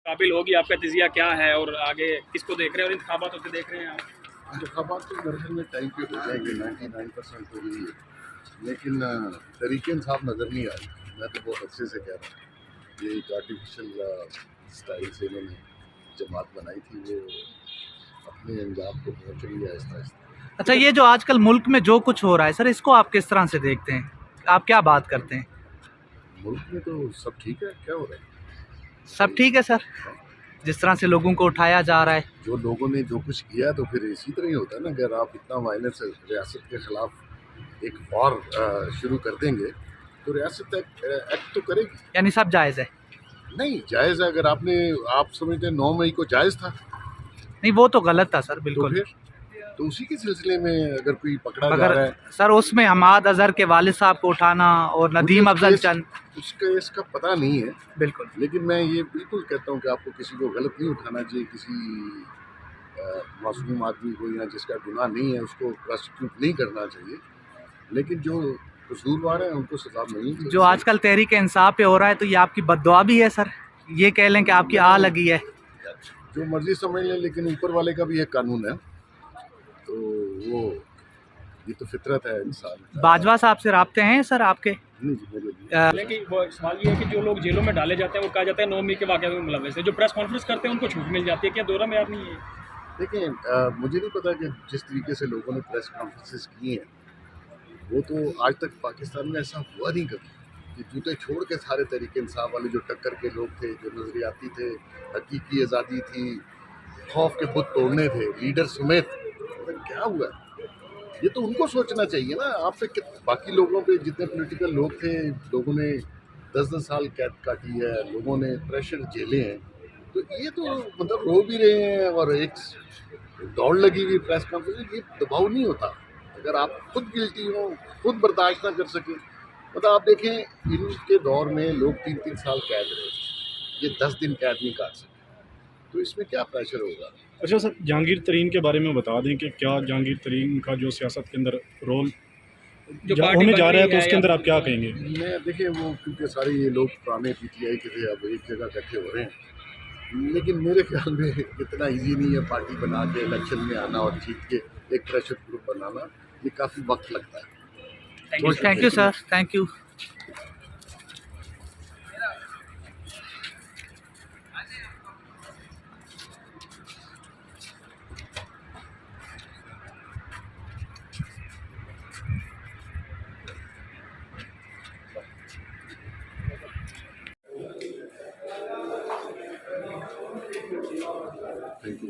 काबिल होगी, आपका तजिया क्या है और आगे किसको देख रहे हैं और इंतखाबात होते देख रहे हैं आप? इंतखाबात तो मेरे ख्याल में टाइम पे हो जाएंगे, 99% हो गई है, लेकिन तरीके इंसाफ नज़र नहीं आ रही। मैं तो बहुत अच्छे से कह रहा हूँ, ये एक आर्टिफिशियल स्टाइल से इन्होंने जमात बनाई थी, वो अपने अंजाम को पहुँच रही है आहिस्ता आहिस्ता। अच्छा, ये जो आजकल मुल्क में जो कुछ हो रहा है सर, इसको आप किस तरह से देखते हैं? आप क्या बात करते हैं? मुल्क में तो सब ठीक है, क्या हो रहा है? सब ठीक है सर, जिस तरह से लोगों को उठाया जा रहा है। जो लोगों ने जो कुछ किया तो फिर इसी तरह ही होता है ना। अगर आप इतना वायलेंस रियासत के खिलाफ एक वॉर शुरू कर देंगे तो रियासत एक्ट तो करेगी। यानी सब जायज़ है? नहीं जायज़ है, अगर आप समझते हैं 9 मई को जायज़ था नहीं, वो तो गलत था सर, तो बिल्कुल। फिर तो उसी के सिलसिले में अगर कोई पकड़ा जा मगर रहा है सर उसमें हमाद अजहर के वालिद साहब को उठाना और नदीम अफजल चंद, उसका इसका पता नहीं है, बिल्कुल। लेकिन मैं ये बिल्कुल कहता हूँ कि आपको किसी को गलत नहीं उठाना चाहिए। किसी मासूम आदमी को या जिसका गुनाह नहीं है उसको प्रोसिक्यूट नहीं करना चाहिए, लेकिन जो कसूरवार हैं उनको सजा मिलनी। जो आजकल तहरीक इंसाफ पे हो रहा है, तो ये आपकी बद्दुआ भी है सर, ये कह लें कि आपकी आ लगी है। जो मर्जी समझ लें, लेकिन ऊपर वाले का भी एक कानून है, तो वो ये तो फितरत है इंसान। बाजवा साहब से राब्ते हैं सर आपके? नहीं जी, मेरे लिए लेकिन वो सवाल ये है कि जो लोग जेलों में डाले जाते हैं वो कहा जाता है 9 मई के वाक़े में मुलव्वस है, जो प्रेस कॉन्फ्रेंस करते हैं उनको छूट मिल जाती है, क्या दोहरा मेयार नहीं है? देखिए, मुझे नहीं पता कि जिस तरीके से लोगों ने प्रेस कॉन्फ्रेंसेस की हैं, वो तो आज तक पाकिस्तान में ऐसा हुआ नहीं कभी कि जूते छोड़ के सारे तरीके इंसाफ वाले जो टक्कर के लोग थे, जो नजरियाती थे, हकीकी आज़ादी थी, खौफ के बुत तोड़ने थे, लीडर समेत। क्या हुआ? ये तो उनको सोचना चाहिए ना। आप पे बाकी लोगों पे जितने पॉलिटिकल लोग थे, लोगों ने 10-10 साल कैद काटी है, लोगों ने प्रेशर झेले हैं, तो ये तो मतलब रो भी रहे हैं और एक दौड़ लगी हुई प्रेस कॉन्फ्रेंस। ये दबाव नहीं होता अगर आप खुद गिल्टी हो, खुद बर्दाश्त ना कर सकें। मतलब आप देखें, इनके दौर में लोग 3-3 साल कैद रहे, ये 10 दिन कैद नहीं काट सके, तो इसमें क्या प्रेशर होगा? अच्छा सर, जहांगीर तरीन के बारे में बता दें कि क्या जहांगीर तरीन का जो सियासत के अंदर रोल होने जा रहा है, तो उसके अंदर आप क्या कहेंगे? मैं देखिए, वो क्योंकि सारे ये लोग पुराने पीटीआई के थे, अब एक जगह इकट्ठे हो रहे हैं, लेकिन मेरे ख्याल में इतना इजी नहीं है पार्टी बना के इलेक्शन में आना और जीत के एक प्रेशर ग्रुप बनाना। ये काफ़ी वक्त लगता है। Thank you sir, thank you. Thank you.